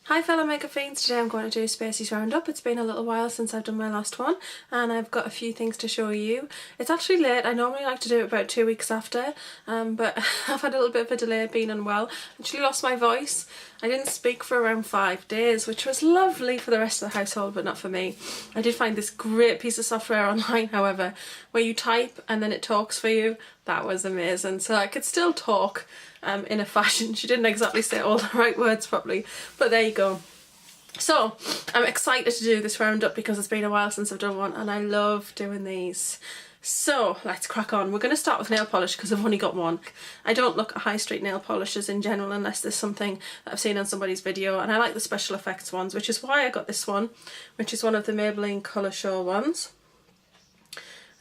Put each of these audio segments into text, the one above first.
Hi fellow makeup fiends, today I'm going to do Spaceys Roundup. It's been a little while since I've done my last one and I've got a few things to show you. It's actually late. I normally like to do it about 2 weeks after, but I've had a little bit of a delay being unwell. I actually lost my voice. I didn't speak for around 5 days, which was lovely for the rest of the household, but not for me. I did find this great piece of software online, however, where you type and then it talks for you. That was amazing. So I could still talk in a fashion. She didn't exactly say all the right words properly, but there you go. So I'm excited to do this roundup because it's been a while since I've done one and I love doing these. So let's crack on. We're going to start with nail polish because I've only got one. I don't look at high street nail polishes in general unless there's something that I've seen on somebody's video, and I like the special effects ones, which is why I got this one, which is one of the Maybelline Colour Show ones.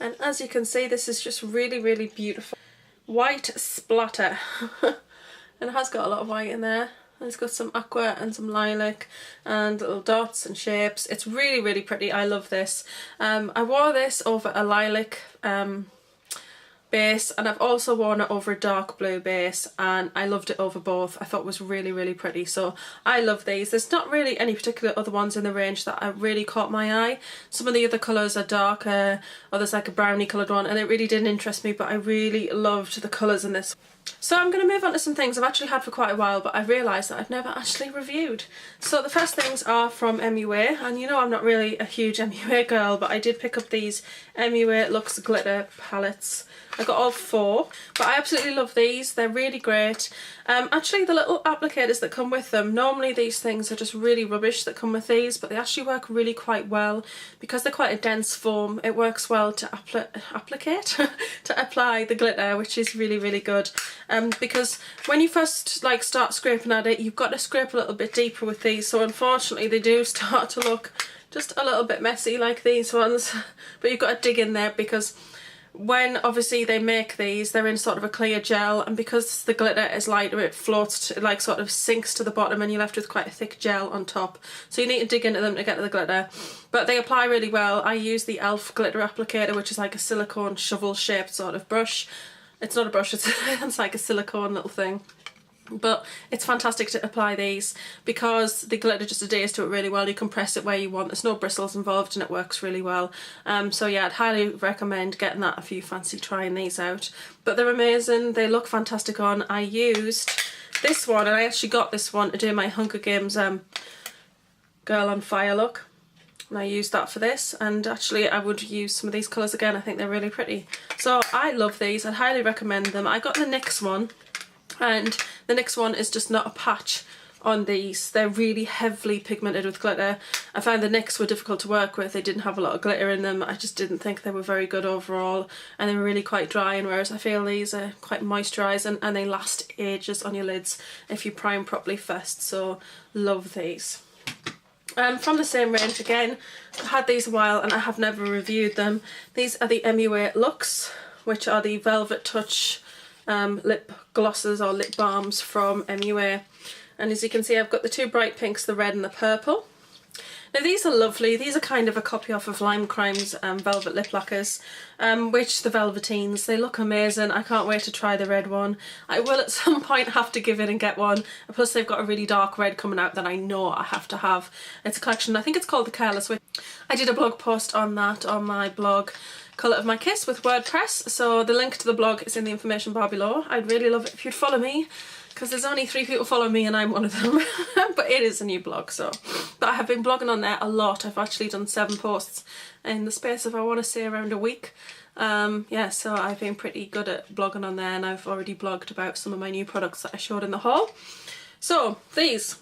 And as you can see, this is just really, really beautiful. White splatter. And it has got a lot of white in there. And it's got some aqua and some lilac and little dots and shapes. It's really, really pretty. I love this. I wore this over a lilac base, and I've also worn it over a dark blue base, and I loved it over both. I thought it was really, really pretty. So I love these. There's not really any particular other ones in the range that really caught my eye. Some of the other colours are darker, or there's like a brownie coloured one, and it really didn't interest me, but I really loved the colours in this. So I'm going to move on to some things I've actually had for quite a while, but I realised that I've never actually reviewed. So the first things are from MUA, and you know I'm not really a huge MUA girl, but I did pick up these MUA Luxe glitter palettes. I got all 4, but I absolutely love these. They're really great. Actually, the little applicators that come with them, normally these things are just really rubbish that come with these, but they actually work really quite well because they're quite a dense foam. It works well to to apply the glitter, which is really, really good. Because when you first start scraping at it, you've got to scrape a little bit deeper with these, so unfortunately they do start to look just a little bit messy like these ones, but you've got to dig in there because when obviously they make these, they're in sort of a clear gel, and because the glitter is lighter, it floats, it sort of sinks to the bottom and you're left with quite a thick gel on top. So you need to dig into them to get to the glitter, but they apply really well. I use the e.l.f. glitter applicator, which is like a silicone shovel shaped sort of brush. It's not a brush, it's like a silicone little thing. But it's fantastic to apply these because the glitter just adheres to it really well. You can press it where you want. There's no bristles involved and it works really well. So yeah, I'd highly recommend getting that if you fancy trying these out. But they're amazing. They look fantastic on. I used this one, and I actually got this one to do my Hunger Games Girl on Fire look. And I used that for this, and actually I would use some of these colours again. I think they're really pretty. So I love these. I'd highly recommend them. I got the NYX one. And the NYX one is just not a patch on these. They're really heavily pigmented with glitter. I found the NYX were difficult to work with. They didn't have a lot of glitter in them. I just didn't think they were very good overall, and they were really quite dry, and whereas I feel these are quite moisturising and they last ages on your lids if you prime properly first. So love these. From the same range again, I've had these a while and I have never reviewed them. These are the MUA Luxe, which are the Velvet Touch lip glosses or lip balms from MUA, and as you can see I've got the 2 bright pinks, the red and the purple. Now these are lovely. These are kind of a copy off of Lime Crime's velvet lip lacquers, which the Velveteens, they look amazing. I can't wait to try the red one. I will at some point have to give in and get one, plus they've got a really dark red coming out that I know I have to have. It's a collection, I think it's called the Careless Witch. I did a blog post on that on my blog Colour of My Kiss with WordPress, so the link to the blog is in the information bar below. I'd really love it if you'd follow me, because there's only 3 people follow me and I'm one of them. But it is a new blog, so. But I have been blogging on there a lot. I've actually done 7 posts in the space of, I want to say, around a week. Yeah, so I've been pretty good at blogging on there, and I've already blogged about some of my new products that I showed in the haul. So these,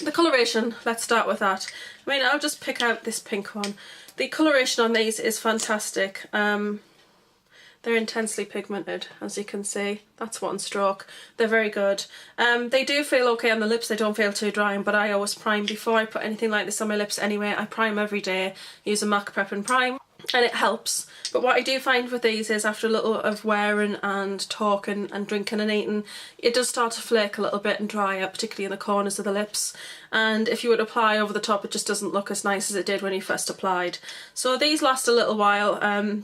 the coloration, let's start with that. I mean, I'll just pick out this pink one. The coloration on these is fantastic. They're intensely pigmented, as you can see. That's 1 stroke. They're very good. They do feel okay on the lips. They don't feel too drying, but I always prime before I put anything like this on my lips anyway. I prime every day. Use a MAC Prep and Prime, and it helps. But what I do find with these is after a little of wearing and talking and drinking and eating, it does start to flake a little bit and dry out, particularly in the corners of the lips. And if you would apply over the top, it just doesn't look as nice as it did when you first applied. So these last a little while,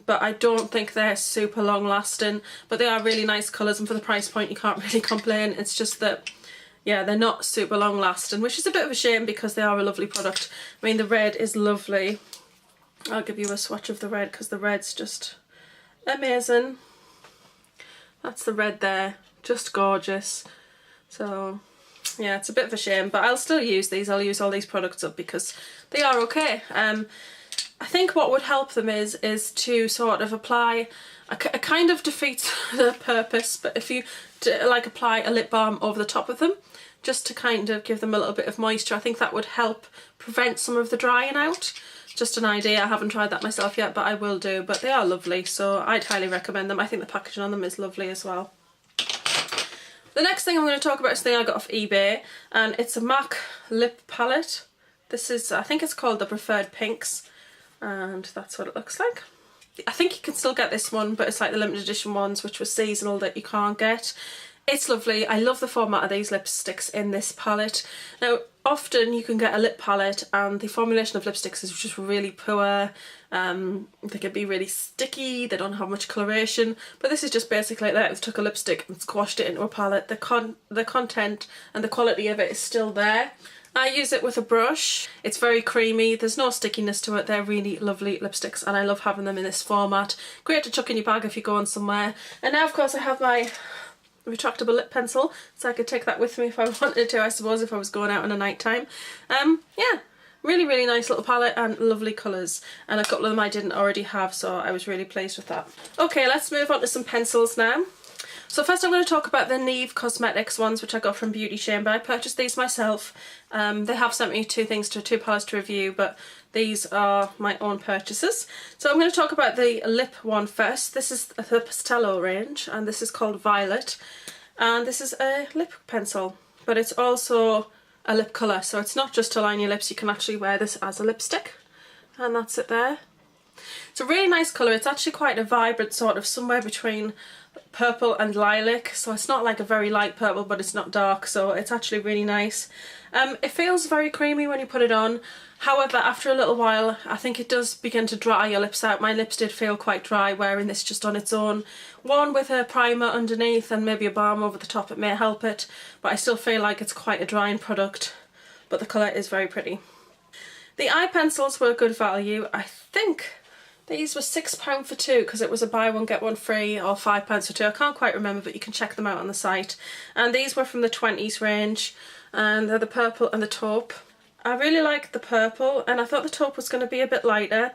but I don't think they're super long lasting, but they are really nice colours, and for the price point you can't really complain. It's just that yeah, they're not super long lasting, which is a bit of a shame because they are a lovely product. I mean, the red is lovely. I'll give you a swatch of the red because the red's just amazing. That's the red there, just gorgeous. So yeah, it's a bit of a shame, but I'll still use these. I'll use all these products up because they are okay. I think what would help them is to sort of apply, it kind of defeats the purpose, but if you like apply a lip balm over the top of them, just to kind of give them a little bit of moisture, I think that would help prevent some of the drying out. Just an idea, I haven't tried that myself yet, but I will do. But they are lovely, so I'd highly recommend them. I think the packaging on them is lovely as well. The next thing I'm going to talk about is something I got off eBay, and it's a MAC lip palette. This is, I think it's called the Preferred Pinks, and that's what it looks like. I think you can still get this one, but it's like the limited edition ones, which was seasonal, that you can't get. It's lovely. I love the format of these lipsticks in this palette. Now, often you can get a lip palette and the formulation of lipsticks is just really poor. They can be really sticky, they don't have much coloration, but this is just basically like that. They took a lipstick and squashed it into a palette. The content and the quality of it is still there. I use it with a brush. It's very creamy, there's no stickiness to it. They're really lovely lipsticks and I love having them in this format. Great to chuck in your bag if you're going somewhere. And now of course I have my retractable lip pencil, so I could take that with me if I wanted to, I suppose, if I was going out in the night time. Yeah, really, really nice little palette and lovely colours. And a couple of them I didn't already have, so I was really pleased with that. Okay, let's move on to some pencils now. So first I'm going to talk about the Neve Cosmetics ones, which I got from Beauty Shame, but I purchased these myself. They have sent me two palettes to review, but these are my own purchases. So I'm going to talk about the lip one first. This is the Pastello range, and this is called Violet. And this is a lip pencil, but it's also a lip colour, so it's not just to line your lips, you can actually wear this as a lipstick. And that's it there. It's a really nice colour. It's actually quite a vibrant sort of somewhere between purple and lilac, so it's not like a very light purple, but it's not dark, so it's actually really nice. It feels very creamy when you put it on. However, after a little while, I think it does begin to dry your lips out. My lips did feel quite dry wearing this just on its own. One with a primer underneath and maybe a balm over the top, it may help it, but I still feel like it's quite a drying product, but the colour is very pretty. The eye pencils were good value. I think these were £6 for two because it was a buy one get one free, or £5 for two. I can't quite remember, but you can check them out on the site. And these were from the 20s range, and they're the purple and the taupe. I really liked the purple, and I thought the taupe was going to be a bit lighter.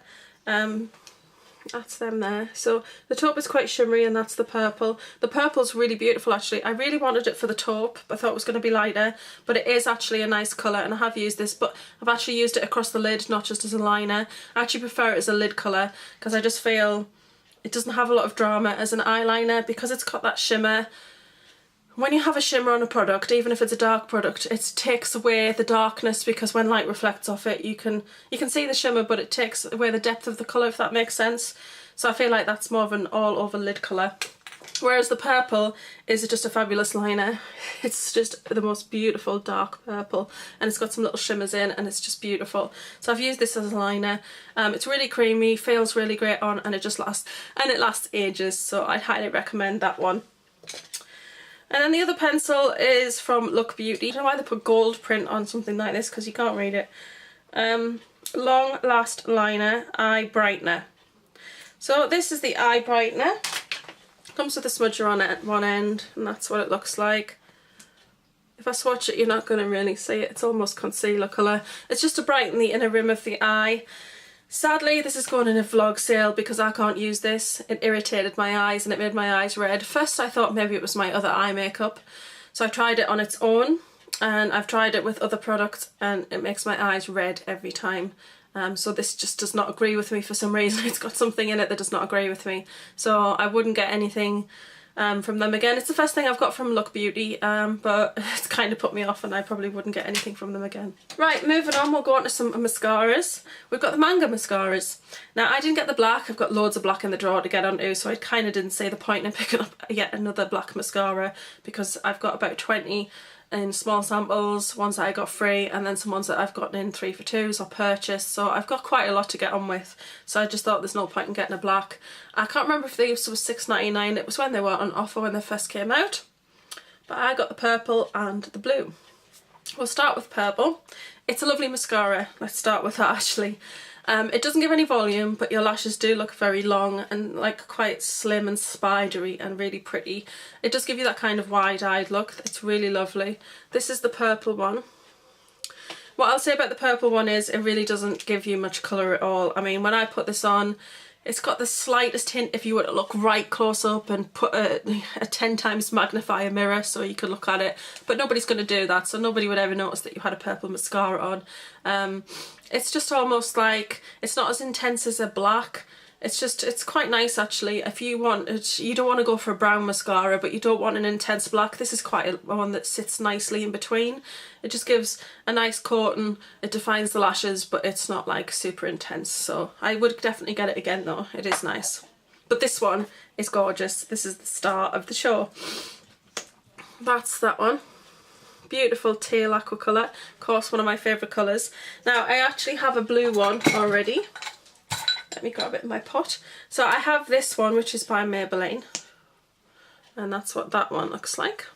That's them there. So the taupe is quite shimmery, and that's the purple. The purple's really beautiful actually. I really wanted it for the taupe, but I thought it was going to be lighter, but it is actually a nice colour, and I have used this, but I've actually used it across the lid, not just as a liner. I actually prefer it as a lid colour because I just feel it doesn't have a lot of drama as an eyeliner because it's got that shimmer. When you have a shimmer on a product, even if it's a dark product, it takes away the darkness because when light reflects off it, you can see the shimmer, but it takes away the depth of the colour, if that makes sense. So I feel like that's more of an all-over lid colour. Whereas the purple is just a fabulous liner. It's just the most beautiful dark purple, and it's got some little shimmers in, and it's just beautiful. So I've used this as a liner. It's really creamy, feels really great on, and it just lasts, and it lasts ages, so I'd highly recommend that one. And then the other pencil is from Look Beauty. I don't know why they put gold print on something like this because you can't read it. Long Last Liner Eye Brightener. So this is the eye brightener. Comes with a smudger on it at one end, and that's what it looks like. If I swatch it, you're not going to really see it. It's almost concealer colour. It's just to brighten the inner rim of the eye. Sadly, this is going in a vlog sale because I can't use this. It irritated my eyes and it made my eyes red. First I thought maybe it was my other eye makeup, so I tried it on its own, and I've tried it with other products and it makes my eyes red every time. So this just does not agree with me for some reason. It's got something in it that does not agree with me, so I wouldn't get anything from them again. It's the first thing I've got from Look Beauty, but it's kind of put me off and I probably wouldn't get anything from them again. Right, moving on, we'll go on to some mascaras. We've got the Manga mascaras. Now I didn't get the black, I've got loads of black in the drawer to get onto, so I kind of didn't see the point in picking up yet another black mascara because I've got about 20 in small samples, ones that I got free, and then some ones that I've gotten in 3 for 2s or purchased, so I've got quite a lot to get on with, so I just thought there's no point in getting a black. I can't remember if these were $6.99, it was when they were on offer when they first came out, but I got the purple and the blue. We'll start with purple. It's a lovely mascara. Let's start with that actually. It doesn't give any volume, but your lashes do look very long and like quite slim and spidery and really pretty. It does give you that kind of wide-eyed look. It's really lovely. This is the purple one. What I'll say about the purple one is it really doesn't give you much colour at all. I mean, when I put this on, it's got the slightest hint if you were to look right close up and put a 10 times magnifier mirror so you could look at it, but nobody's going to do that, so nobody would ever notice that you had a purple mascara on. It's just almost like, it's not as intense as a black. It's quite nice actually. If you want it, you don't want to go for a brown mascara, but you don't want an intense black. This is quite a one that sits nicely in between. It just gives a nice coating. It defines the lashes, but it's not like super intense. So I would definitely get it again though. It is nice. But this one is gorgeous. This is the star of the show. That's that one. Beautiful teal aqua colour. Of course, one of my favourite colours. Now, I actually have a blue one already. Let me grab it in my pot. So I have this one, which is by Maybelline. And that's what that one looks like.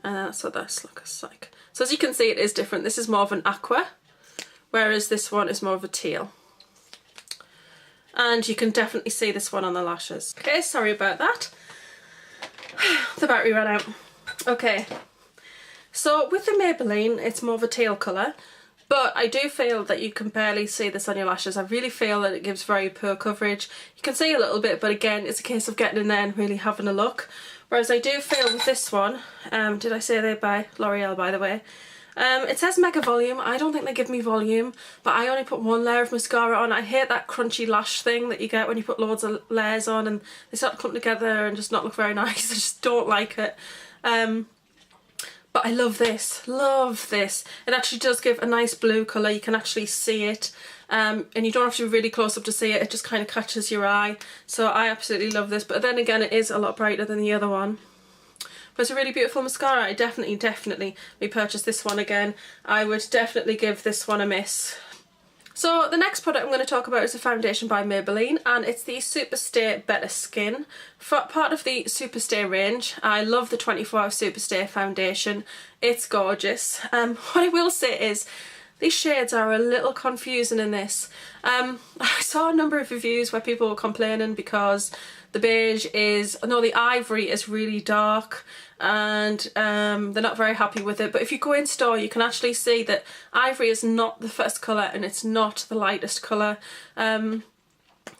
And that's what this looks like. So as you can see, it is different. This is more of an aqua, whereas this one is more of a teal. And you can definitely see this one on the lashes. Okay, sorry about that. The battery ran out. Okay. So with the Maybelline, it's more of a teal colour. But I do feel that you can barely see this on your lashes. I really feel that it gives very poor coverage. You can see a little bit, but again, it's a case of getting in there and really having a look. Whereas I do feel with this one, did I say they're by L'Oreal, by the way? It says mega volume. I don't think they give me volume, but I only put one layer of mascara on. I hate that crunchy lash thing that you get when you put loads of layers on and they start to come together and just not look very nice. I just don't like it. But I love this, love this. It actually does give a nice blue colour. You can actually see it, and you don't have to be really close up to see it. It just kind of catches your eye. So I absolutely love this. But then again, it is a lot brighter than the other one. But it's a really beautiful mascara. I definitely repurchase this one again. I would definitely give this one a miss. So the next product I'm going to talk about is a foundation by Maybelline, and it's the Superstay Better Skin. Part of the Superstay range. I love the 24-hour Superstay foundation. It's gorgeous. What I will say is these shades are a little confusing in this. I saw a number of reviews where people were complaining because the ivory is really dark and they're not very happy with it. But if you go in store, you can actually see that ivory is not the first colour and it's not the lightest colour.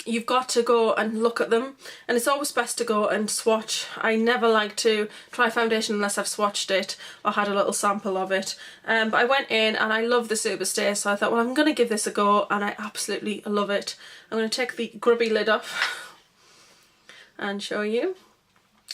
You've got to go and look at them, and it's always best to go and swatch. I never like to try foundation unless I've swatched it or had a little sample of it. But I went in and I love the Superstay, so I thought, well, I'm going to give this a go, and I absolutely love it. I'm going to take the grubby lid off and show you.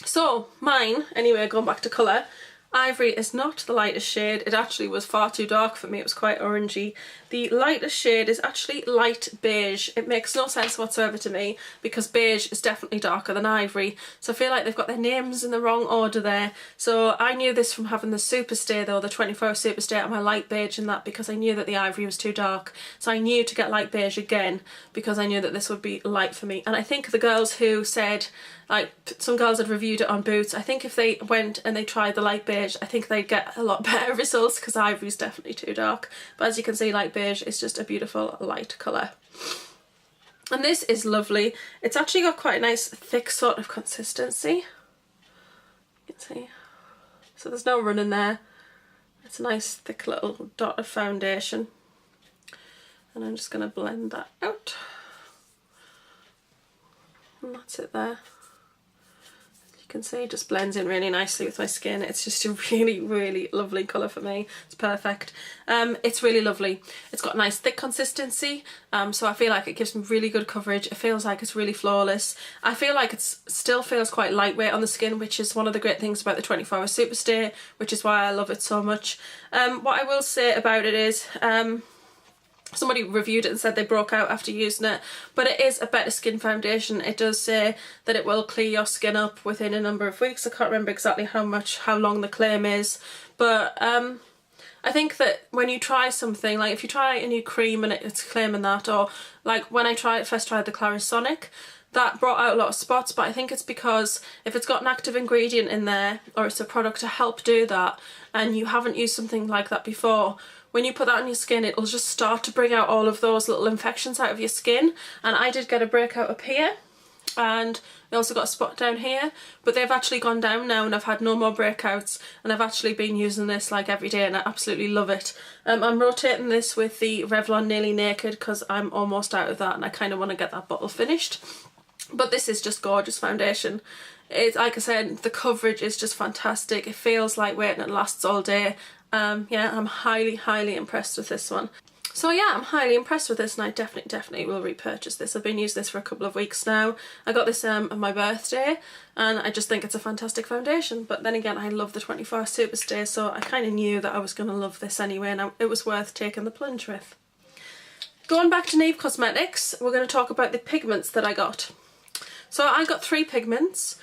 So mine, anyway, going back to colour, ivory is not the lightest shade. It actually was far too dark for me. It was quite orangey. The lightest shade is actually light beige. It makes no sense whatsoever to me because beige is definitely darker than ivory. So I feel like they've got their names in the wrong order there. So I knew this from having the Superstay though, the 24-hour Superstay, and my light beige in that, because I knew that the ivory was too dark. So I knew to get light beige again because I knew that this would be light for me. And I think the girls who said, like some girls had reviewed it on Boots, I think if they went and they tried the light beige, I think they'd get a lot better results because ivory's definitely too dark. But as you can see, light beige is just a beautiful light colour. And this is lovely. It's actually got quite a nice thick sort of consistency. You can see. So there's no run in there. It's a nice thick little dot of foundation. And I'm just going to blend that out. And that's it there. You can see it just blends in really nicely with my skin. It's just a really lovely colour for me. It's perfect. It's really lovely. It's got a nice thick consistency, so I feel like it gives me really good coverage. It feels like it's really flawless. I feel like it still feels quite lightweight on the skin, which is one of the great things about the 24-hour Superstay, which is why I love it so much. What I will say about it is, somebody reviewed it and said they broke out after using it, but it is a better skin foundation. It does say that it will clear your skin up within a number of weeks. I can't remember exactly how long the claim is, but I think that when you try something, like if you try a new cream and it's claiming that, or like when I first tried the PANASONIC, that brought out a lot of spots, but I think it's because if it's got an active ingredient in there, or it's a product to help do that, and you haven't used something like that before, when you put that on your skin, it'll just start to bring out all of those little infections out of your skin. And I did get a breakout up here, and I also got a spot down here, but they've actually gone down now and I've had no more breakouts, and I've actually been using this like every day and I absolutely love it. I'm rotating this with the Revlon Nearly Naked because I'm almost out of that and I kind of want to get that bottle finished. But this is just gorgeous foundation. It's, like I said, the coverage is just fantastic. It feels lightweight and it lasts all day. Yeah, I'm highly impressed with this one. So yeah, I'm highly impressed with this and I definitely will repurchase this. I've been using this for a couple of weeks now. I got this on my birthday and I just think it's a fantastic foundation. But then again, I love the 24 Hour Superstay, so I kind of knew that I was going to love this anyway, and it was worth taking the plunge with. Going back to Neve Cosmetics, we're going to talk about the pigments that I got. So I got 3 pigments.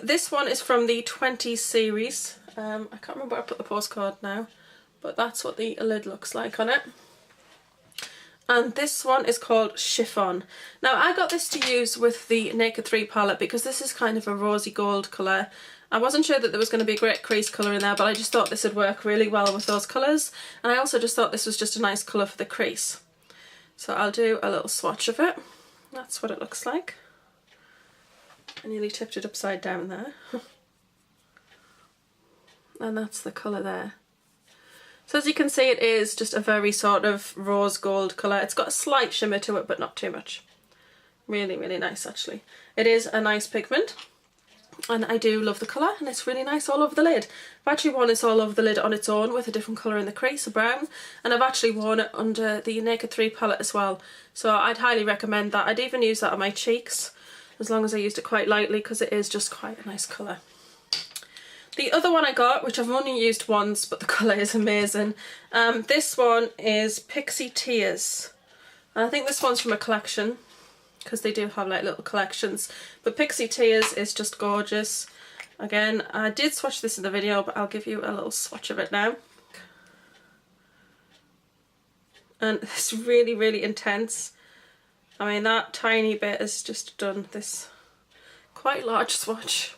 This one is from the 20 series. I can't remember where I put the postcard now, but that's what the lid looks like on it. And this one is called Chiffon. Now I got this to use with the Naked 3 palette because this is kind of a rosy gold colour. I wasn't sure that there was going to be a great crease colour in there, but I just thought this would work really well with those colours. And I also just thought this was just a nice colour for the crease. So I'll do a little swatch of it. That's what it looks like. I nearly tipped it upside down there. And that's the colour there. So as you can see, it is just a very sort of rose gold colour. It's got a slight shimmer to it, but not too much. Really nice actually. It is a nice pigment and I do love the colour, and it's really nice all over the lid. I've actually worn this all over the lid on its own with a different colour in the crease, a brown, and I've actually worn it under the Naked 3 palette as well. So I'd highly recommend that. I'd even use that on my cheeks, as long as I used it quite lightly, because it is just quite a nice colour. The other one I got, which I've only used once, but the colour is amazing. This one is Pixie Tears. And I think this one's from a collection, because they do have like little collections. But Pixie Tears is just gorgeous. Again, I did swatch this in the video, but I'll give you a little swatch of it now. And it's really intense. I mean, that tiny bit has just done this quite large swatch.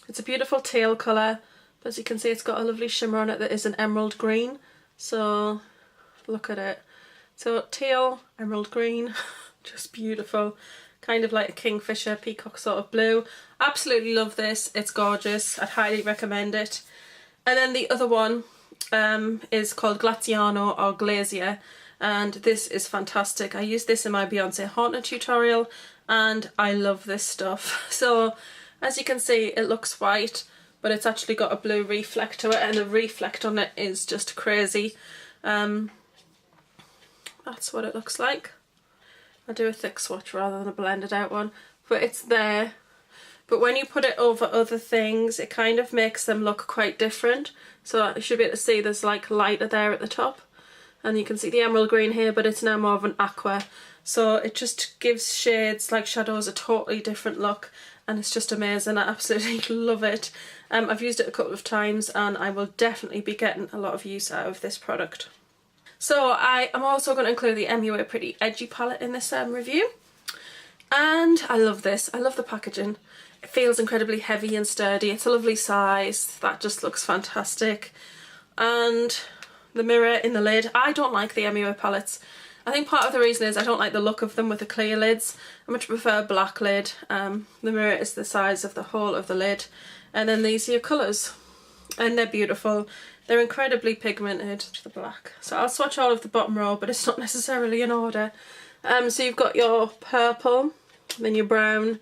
It's a beautiful teal colour, but as you can see, it's got a lovely shimmer on it that is an emerald green. So look at it. So teal, emerald green, just beautiful. Kind of like a kingfisher, peacock sort of blue. Absolutely love this. It's gorgeous. I'd highly recommend it. And then the other one is called Glaciano or Glacier, and this is fantastic. I used this in my Beyonce Haunted tutorial and I love this stuff. So as you can see, it looks white, but it's actually got a blue reflect to it, and the reflect on it is just crazy. That's what it looks like. I'll do a thick swatch rather than a blended out one, but it's there. But when you put it over other things, it kind of makes them look quite different. So you should be able to see there's like lighter there at the top, and you can see the emerald green here, but it's now more of an aqua. So it just gives shades like shadows a totally different look, and it's just amazing. I absolutely love it. I've used it a couple of times and I will definitely be getting a lot of use out of this product. So I am also going to include the MUA Pretty Edgy palette in this review. And I love this. I love the packaging. It feels incredibly heavy and sturdy. It's a lovely size. That just looks fantastic. And the mirror in the lid. I don't like the MUA palettes. I think part of the reason is I don't like the look of them with the clear lids. I much prefer a black lid. The mirror is the size of the whole of the lid. And then these are your colours. And they're beautiful. They're incredibly pigmented, the black. So I'll swatch all of the bottom row, but it's not necessarily in order. So you've got your purple, then your brown,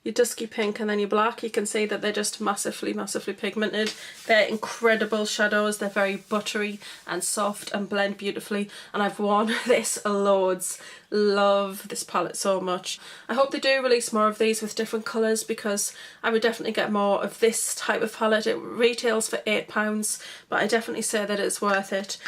your dusky pink, and then your black. You can see that they're just massively pigmented. They're incredible shadows. They're very buttery and soft and blend beautifully, and I've worn this loads. Love this palette so much. I hope they do release more of these with different colours, because I would definitely get more of this type of palette. It retails for £8, but I definitely say that it's worth it.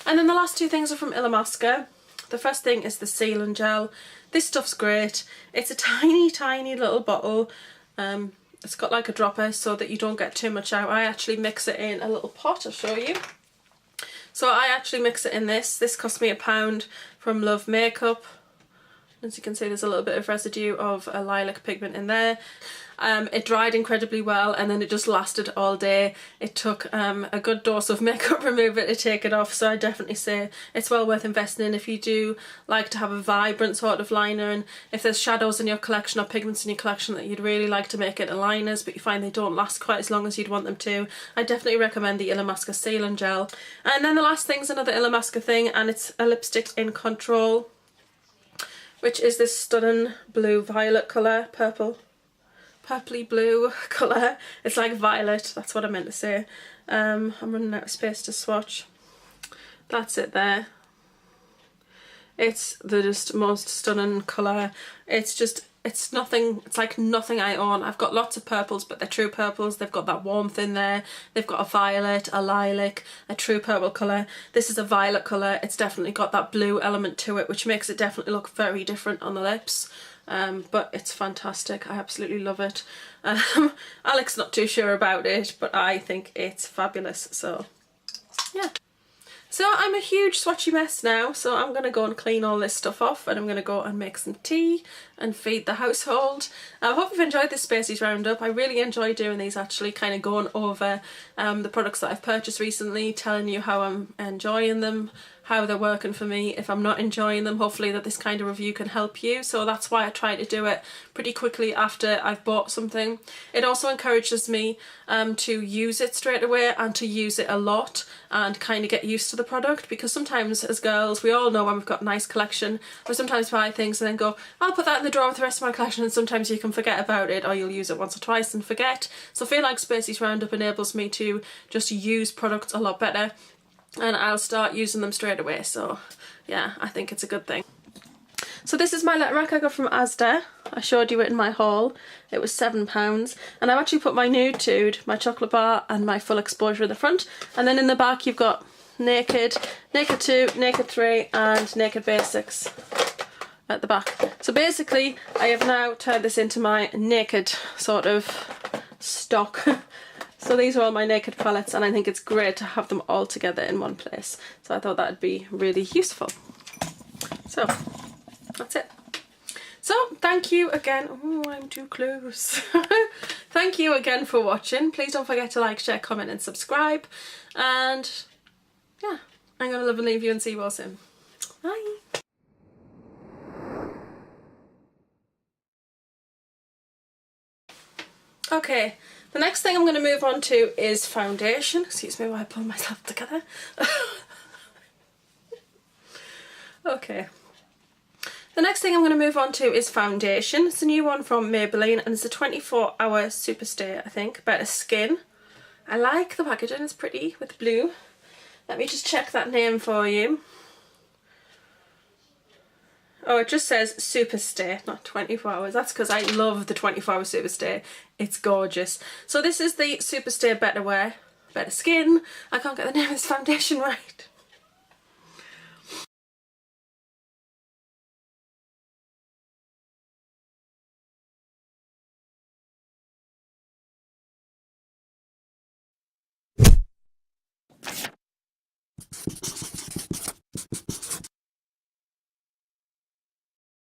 And then the last two things are from Illamasqua. The first thing is the sealant gel. This stuff's great. It's a tiny little bottle. It's got like a dropper so that you don't get too much out. I actually mix it in a little pot, I'll show you. So I actually mix it in this. This cost me £1 from Love Makeup. As you can see, there's a little bit of residue of a lilac pigment in there. It dried incredibly well, and then it just lasted all day. It took a good dose of makeup remover to take it off, so I definitely say it's well worth investing in if you do like to have a vibrant sort of liner, and if there's shadows in your collection or pigments in your collection that you'd really like to make into liners but you find they don't last quite as long as you'd want them to, I definitely recommend the Illamasqua Sealant Gel. And then the last thing's another Illamasqua thing, and it's a lipstick in Kontrol, which is this stunning blue violet colour, purpley blue colour. It's like violet, that's what I meant to say. I'm running out of space to swatch. That's it there. It's the just most stunning colour. It's nothing, it's like nothing I own. I've got lots of purples, but they're true purples. They've got that warmth in there. They've got a violet, a lilac, a true purple colour. This is a violet colour. It's definitely got that blue element to it, which makes it definitely look very different on the lips. But it's fantastic. I absolutely love it. Alex's not too sure about it, but I think it's fabulous. So, yeah. So I'm a huge swatchy mess now, so I'm going to go and clean all this stuff off, and I'm going to go and make some tea and feed the household. I hope you've enjoyed this Spaceys Roundup. I really enjoy doing these, actually, kind of going over the products that I've purchased recently, telling you how I'm enjoying them, how they're working for me. If I'm not enjoying them, hopefully that this kind of review can help you. So that's why I try to do it pretty quickly after I've bought something. It also encourages me to use it straight away and to use it a lot and kind of get used to the product, because sometimes as girls we all know when we've got a nice collection, we sometimes buy things and then go, I'll put that in the drawer with the rest of my collection, and sometimes you can forget about it, or you'll use it once or twice and forget. So I feel like Spaceys Roundup enables me to just use products a lot better, and I'll start using them straight away. So yeah, I think it's a good thing. So this is my letter rack I got from Asda. I showed you it in my haul. It was £7, and I've actually put my Nude Tude, my chocolate bar and my full exposure in the front, and then in the back you've got Naked, Naked 2, Naked 3 and Naked Basics at the back. So basically I have now turned this into my naked sort of stock. So these are all my naked palettes, and I think it's great to have them all together in one place. So I thought that would be really useful. So that's it. So thank you again. Oh, I'm too close. Thank you again for watching. Please don't forget to like, share, comment and subscribe. And yeah, I'm going to love and leave you and see you all soon. Bye. Okay, the next thing I'm going to move on to is foundation. Excuse me while I pull myself together. Okay. The next thing I'm going to move on to is foundation. It's a new one from Maybelline, and it's a 24-hour Superstay, I think. Better Skin. I like the packaging, it's pretty with blue. Let me just check that name for you. Oh, it just says Superstay, not 24 hours. That's because I love the 24-hour Superstay. It's gorgeous. So this is the Superstay Better Skin. I can't get the name of this foundation right.